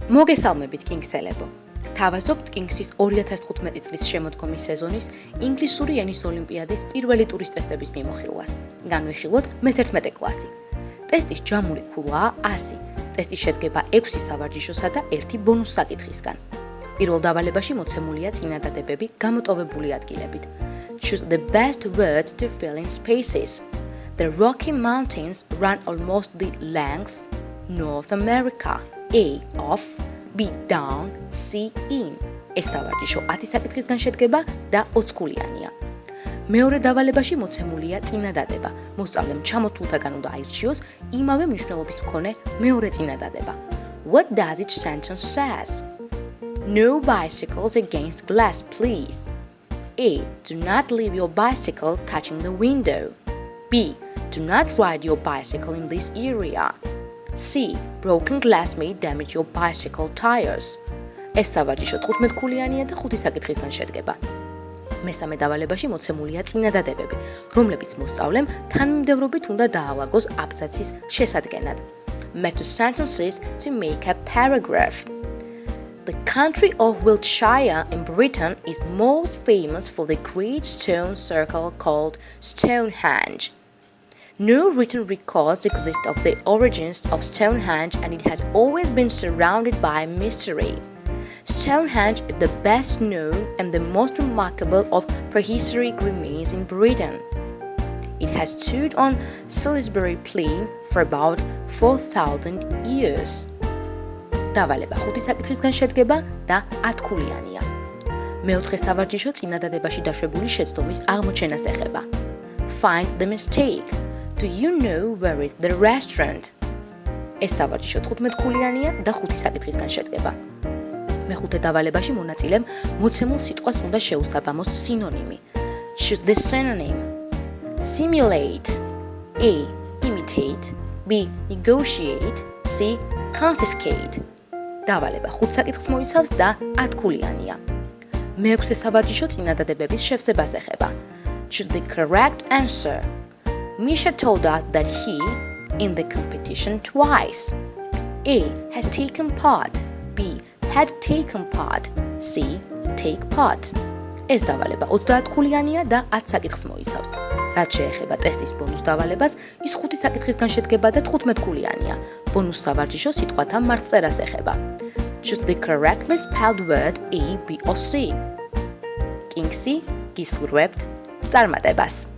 მოგესალმებით კინგსელებო. თავაზობთ კინგსის 2015 წლის შემოდგომის სეზონის ინგლისური ენის ოლიმპიადის პირველი ტურის ტესტების მიმოხილვას. განვიხილოთ მე-11 კლასი. ტესტის ჯამური ქულაა 100. ტესტი შედგება 6 სავარჯიშოსა და 1 ბონუს საკითხისგან. პირველ დავალებაში მოცემულია წინადადებები გამოტოვებული ადგილებით. Choose the best word to fill in spaces. The Rocky Mountains run almost the length North America. A off, B down, C in. ეს სავარჯიშო 10 საკითხისგან შედგება და 20 ქულიანია. მეორე დავალებაში მოცემულია წინადადება. მოსწავლემ ჩამოთვლთაგან უნდა აირჩიოს იმავე მნიშვნელობის მქონე მეორე წინადადება. What does each sentence says? No bicycles against glass, please. A. Do not leave your bicycle touching the window. B. Do not ride your bicycle in this area. C. Broken glass may damage your bicycle tires. ეს სავარჯიშო 15 ქულიანია და 5 საკითხისგან შედგება. მესამე დავალებაში მოცემულია წინადადებები, რომლებიც მოსწავლემ თანმიმდევრობით უნდა დაალაგოს აბზაცის შესადგენად. Match the sentences to make a paragraph. The country of Wiltshire in Britain is most famous for the great stone circle called Stonehenge. No written records exist of the origins of Stonehenge and it has always been surrounded by mystery. Stonehenge is the best known and the most remarkable of prehistoric remains in Britain. It has stood on Salisbury Plain for about 4,000 years. დავალება 5 საკითხისგან შედგება და 10 ქულიანია. მეოთხე სავარჯიშო წინადადებაში დაშვებული შეცდომის აღმოჩენას ეხება. Find the mistake. Do you know where is the restaurant? ეს სავარჯიშო 15 ქულიანია და 5 საკითხისგან შედგება. მეხუთე დავალებაში მონაწილემ მოცემულ სიტყვას უნდა შეუსაბამოს სინონიმი. Choose the synonym. Simulate. A. Imitate. B. Negotiate. C. Confiscate. დავალება 5 საკითხს მოიცავს და 10 ქულიანია. მეექვსე სავარჯიშო წინადადებების შევსებას ეხება. Choose the correct answer. Misha told us that he, in the competition twice. A. Has taken part. B. Had taken part. C. Take part. ეს დავალება 30 ქულიანია და 10 საკითხს მოიცავს. რაც შეეხება ტესტის ბონუს დავალებას, ის 5 საკითხისგან შედგება და 15 ქულიანია. ბონუს სავარჯიშო სიტყვათა მარკწერას ეხება. Choose the correctly spelled word A, B or C. კინგსი გისურვებთ წარმატებას.